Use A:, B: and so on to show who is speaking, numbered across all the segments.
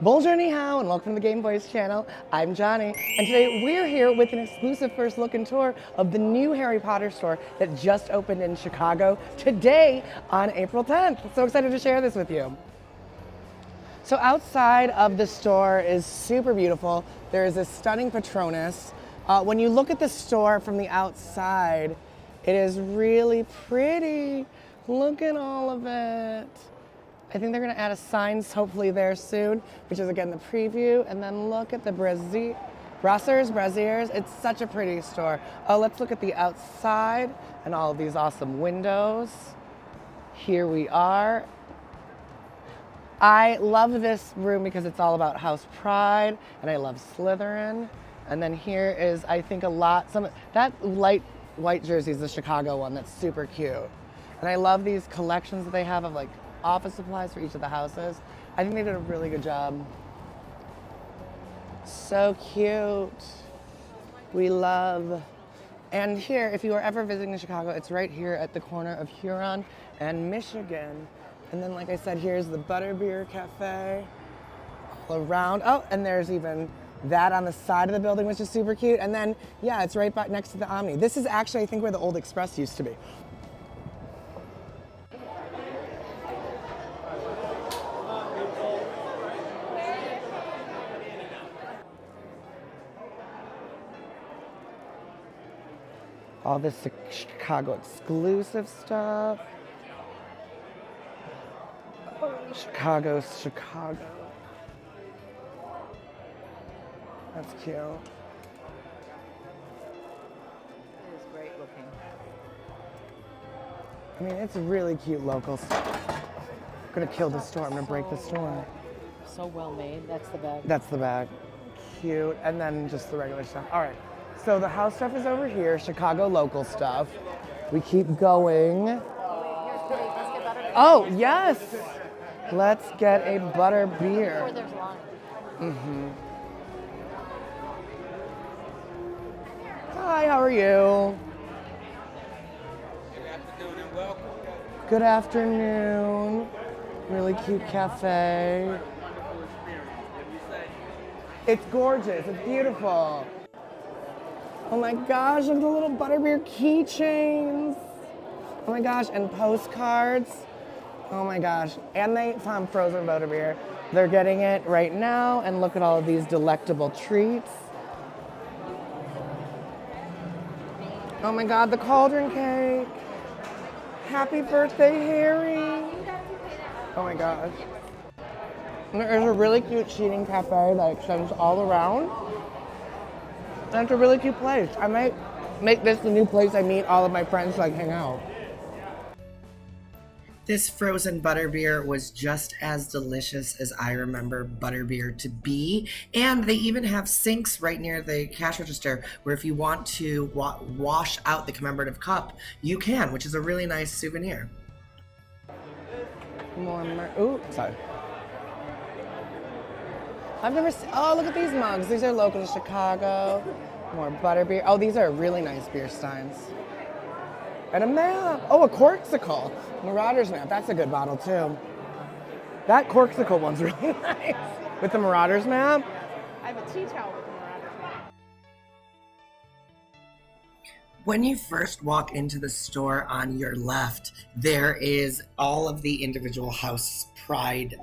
A: Bonjour ni hao and welcome to the Gaymeboyz channel. I'm Johnny and today we're here with an exclusive first look and tour of the new Harry Potter store that just opened in Chicago today on April 10th. So excited to share this with you. So outside of the store is super beautiful. There is a stunning Patronus. When you look at the store from the outside, it is really pretty. Look at all of it. I think they're gonna add a signs hopefully there soon, which is again the preview. And then look at the braziers. It's such a pretty store. Oh, let's look at the outside and all of these awesome windows. Here we are. I love this room because it's all about house pride, and I love Slytherin. And then here is, I think, that light white jersey is the Chicago one. That's super cute. And I love these collections that they have of like office supplies for each of the houses. I think they did a really good job. So cute. We love. And here, if you are ever visiting Chicago, it's right here at the corner of Huron and Michigan. And then, like I said, here's the Butterbeer Cafe all around. Oh, and there's even that on the side of the building, which is super cute. And then, yeah, it's right back next to the Omni. This is actually, I think, where the old Express used to be. All this Chicago exclusive stuff. Oh, Chicago. That's cute.
B: It is great looking.
A: I mean, it's really cute local stuff. I'm gonna kill the store. I'm gonna break the store.
B: So well made. That's the bag.
A: That's the bag. Cute. And then just the regular stuff. All right. So the house stuff is over here, Chicago local stuff. We keep going. Oh, yes. Let's get a butter beer.
B: Before there's line.
A: Mm-hmm. Hi, how are you?
C: Good afternoon and welcome.
A: Good afternoon. Really cute cafe. It's gorgeous. It's beautiful. Oh my gosh, look at the little butterbeer keychains. Oh my gosh, and postcards. Oh my gosh. And they found frozen butterbeer. They're getting it right now, and look at all of these delectable treats. Oh my God, the cauldron cake. Happy birthday, Harry. Oh my gosh. There's a really cute seating cafe that extends all around. And it's a really cute place. I might make this the new place I meet all of my friends to like hang out. This frozen butterbeer was just as delicious as I remember butterbeer to be. And they even have sinks right near the cash register where if you want to wash out the commemorative cup, you can, which is a really nice souvenir. Ooh, sorry. I've never seen, oh, look at these mugs. These are local to Chicago. More butterbeer. Oh, these are really nice beer steins. And a map. Oh, a corksicle. Marauders map. That's a good bottle, too. That corksicle one's really nice. With the Marauders map.
B: I have a tea towel with the Marauders map.
A: When you first walk into the store on your left, there is all of the individual house pride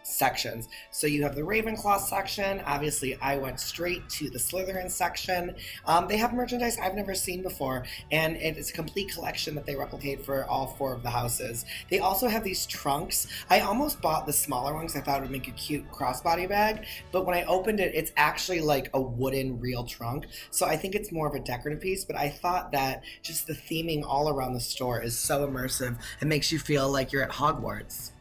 A: sections. So you have the Ravenclaw section. Obviously, I went straight to the Slytherin section. They have merchandise I've never seen before, and it's a complete collection that they replicate for all four of the houses. They also have these trunks. I almost bought the smaller one because I thought it would make a cute crossbody bag, but when I opened it, it's actually like a wooden real trunk. So I think it's more of a decorative piece, but I thought that just the theming all around the store is so immersive. It makes you feel like you're at Hogwarts.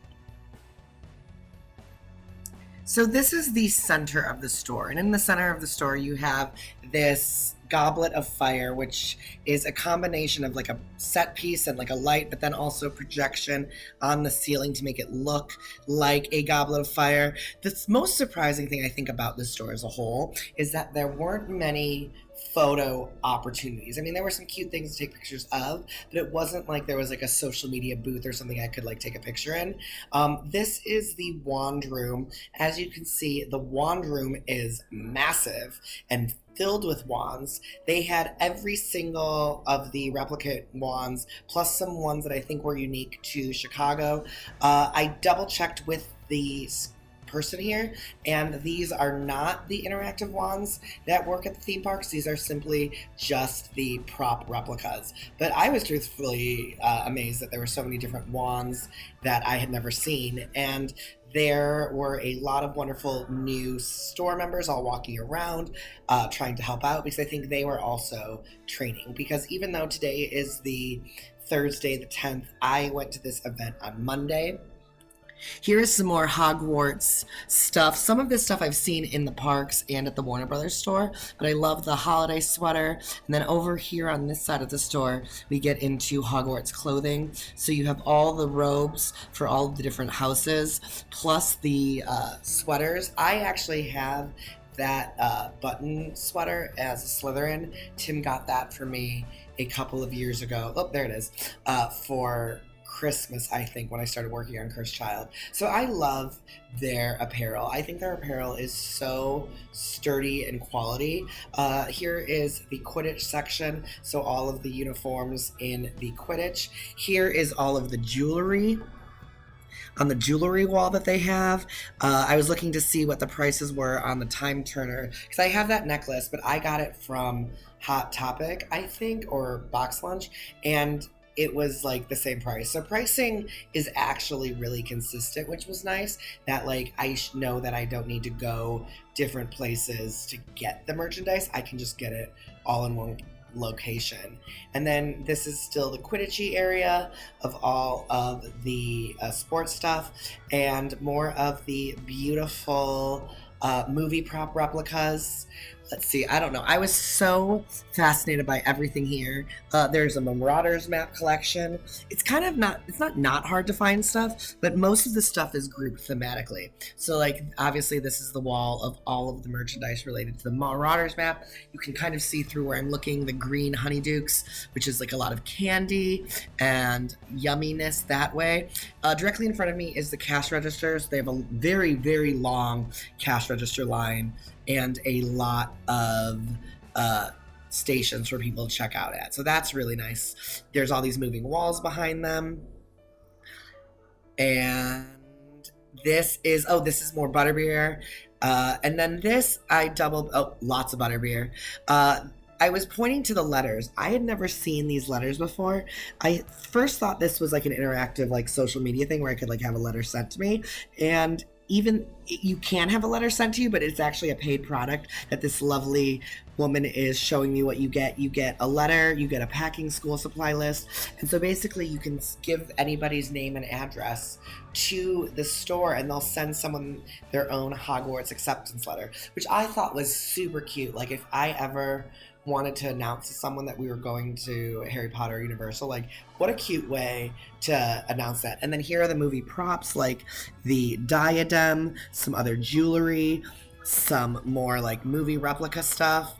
A: So this is the center of the store, and in the center of the store you have this goblet of fire, which is a combination of like a set piece and like a light, but then also projection on the ceiling to make it look like a goblet of fire. The most surprising thing I think about this store as a whole is that there weren't many photo opportunities. I mean, there were some cute things to take pictures of, but it wasn't like there was like a social media booth or something I could like take a picture in. This is the wand room. As you can see, the wand room is massive and filled with wands. They had every single of the replicate wands, plus some ones that I think were unique to Chicago. I double checked with the person here, and these are not the interactive wands that work at the theme parks. These are simply just the prop replicas. But I was truthfully amazed that there were so many different wands that I had never seen, and there were a lot of wonderful new store members all walking around trying to help out, because I think they were also training. Because even though today is the Thursday the 10th, I went to this event on Monday. Here is some more Hogwarts stuff. Some of this stuff I've seen in the parks and at the Warner Brothers store, but I love the holiday sweater. And then over here on this side of the store, we get into Hogwarts clothing. So you have all the robes for all of the different houses, plus the sweaters. I actually have that button sweater as a Slytherin. Tim got that for me a couple of years ago. Oh, there it is. For Christmas, I think, when I started working on Cursed Child. So I love their apparel. I think their apparel is so sturdy and quality. Here is the Quidditch section, so all of the uniforms in the Quidditch. Here is all of the jewelry on the jewelry wall that they have. I was looking to see what the prices were on the Time Turner, because I have that necklace, but I got it from Hot Topic, I think, or Box Lunch, and it was like the same price. So pricing is actually really consistent, which was nice. That like I know that I don't need to go different places to get the merchandise. I can just get it all in one location. And then this is still the Quidditchy area of all of the sports stuff, and more of the beautiful movie prop replicas. Let's see, I don't know. I was so fascinated by everything here. There's a Marauders map collection. It's kind of not hard to find stuff, but most of the stuff is grouped thematically. So like, obviously this is the wall of all of the merchandise related to the Marauders map. You can kind of see through where I'm looking, the green Honeydukes, which is like a lot of candy and yumminess that way. Directly in front of me is the cash registers. They have a very, very long cash register line and a lot of stations for people to check out at. So that's really nice. There's all these moving walls behind them. And this is more butterbeer. And then this, lots of butterbeer. I was pointing to the letters. I had never seen these letters before. I first thought this was like an interactive like social media thing where I could like have a letter sent to me. And even you can have a letter sent to you, but it's actually a paid product that this lovely woman is showing me what you get. You get a letter, you get a packing school supply list. And so basically you can give anybody's name and address to the store and they'll send someone their own Hogwarts acceptance letter, which I thought was super cute. Like if I ever wanted to announce to someone that we were going to Harry Potter Universal, like what a cute way to announce that. And then here are the movie props, like the diadem, some other jewelry, some more like movie replica stuff.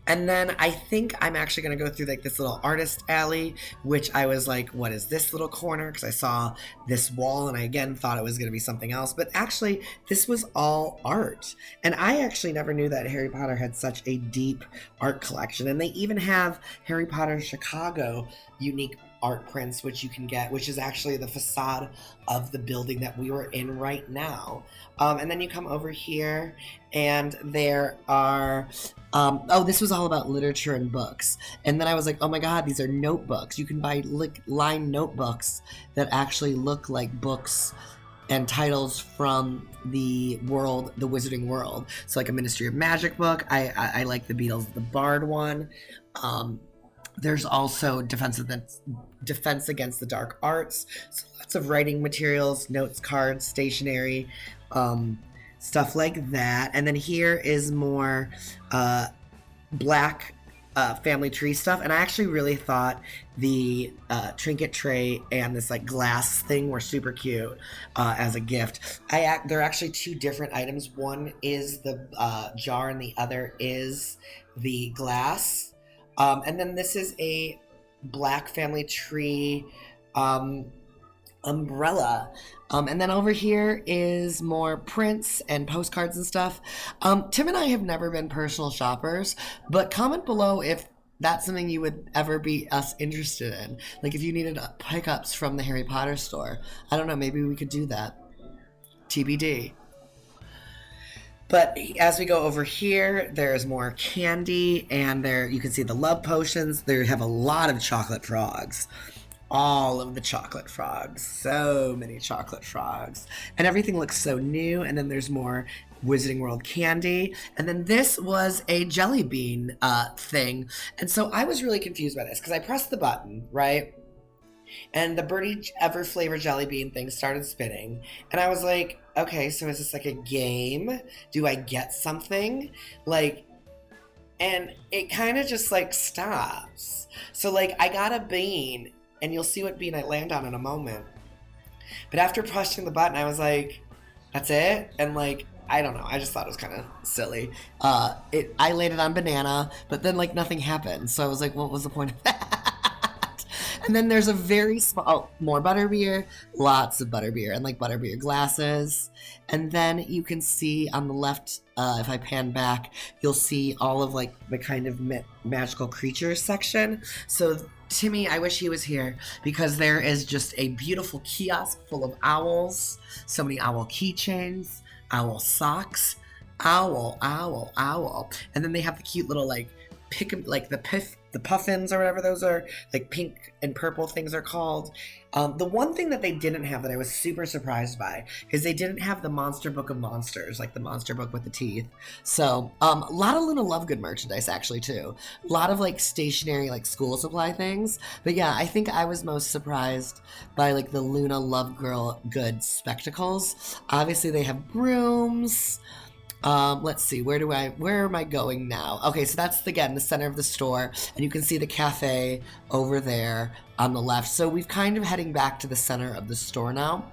A: And then I think I'm actually going to go through like this little artist alley, which I was like, what is this little corner? Because I saw this wall and I again thought it was going to be something else. But actually, this was all art. And I actually never knew that Harry Potter had such a deep art collection. And they even have Harry Potter Chicago unique art prints, which you can get, which is actually the facade of the building that we were in right now. And then you come over here and there are, this was all about literature and books. And then I was like, oh my God, these are notebooks. You can buy lined notebooks that actually look like books and titles from the wizarding world. So like a Ministry of Magic book. I like the Beatles, the Bard one. There's also Defense Against the Dark Arts. So lots of writing materials, notes, cards, stationery, stuff like that. And then here is more black family tree stuff, and I actually really thought the trinket tray and this like glass thing were super cute as a gift. They're actually two different items. One is the jar and the other is the glass. And then this is a black family tree umbrella. And then over here is more prints and postcards and stuff. Tim and I have never been personal shoppers, but comment below if that's something you would ever be interested in. Like if you needed pickups from the Harry Potter store. I don't know, maybe we could do that. TBD. But as we go over here, there's more candy, and there you can see the love potions. They have a lot of chocolate frogs. All of the chocolate frogs. So many chocolate frogs. And everything looks so new. And then there's more Wizarding World candy. And then this was a jelly bean thing. And so I was really confused by this because I pressed the button, right? And the Birdie Ever flavor jelly bean thing started spinning. And I was like, okay, so is this like a game? Do I get something? Like, and it kind of just like stops. So like I got a bean, and you'll see what bean I land on in a moment. But after pressing the button, I was like, that's it? And like, I don't know. I just thought it was kind of silly. I landed on banana, but then like nothing happened. So I was like, what was the point of that? And then there's a very small, more butterbeer, lots of butterbeer, and like butterbeer glasses. And then you can see on the left, if I pan back, you'll see all of like the kind of magical creatures section. So Timmy, I wish he was here because there is just a beautiful kiosk full of owls, so many owl keychains, owl socks, owl. And then they have the cute little like the puffins or whatever those are, like pink and purple things are called. The one thing that they didn't have that I was super surprised by is they didn't have the Monster Book of Monsters, like the monster book with the teeth. So a lot of Luna Lovegood merchandise actually too. A lot of like stationary like school supply things. But yeah, I think I was most surprised by like the Luna Lovegood spectacles. Obviously they have brooms. Let's see, where am I going now? Okay, so that's, again, the center of the store, and you can see the cafe over there on the left. So we've kind of heading back to the center of the store now.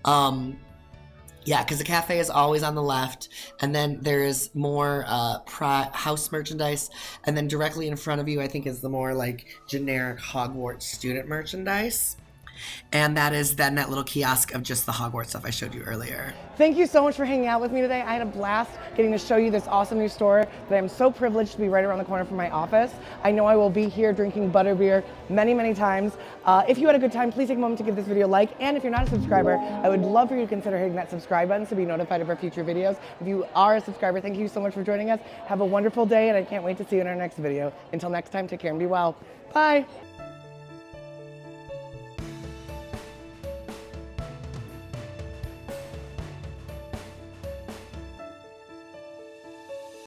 A: Yeah, because the cafe is always on the left, and then there is more house merchandise, and then directly in front of you, I think, is the more, like, generic Hogwarts student merchandise. And that is then that little kiosk of just the Hogwarts stuff I showed you earlier. Thank you so much for hanging out with me today. I had a blast getting to show you this awesome new store that I'm so privileged to be right around the corner from my office. I know I will be here drinking butterbeer many, many times. If you had a good time, please take a moment to give this video a like. And if you're not a subscriber, I would love for you to consider hitting that subscribe button to be notified of our future videos. If you are a subscriber, thank you so much for joining us. Have a wonderful day, and I can't wait to see you in our next video. Until next time, take care and be well. Bye.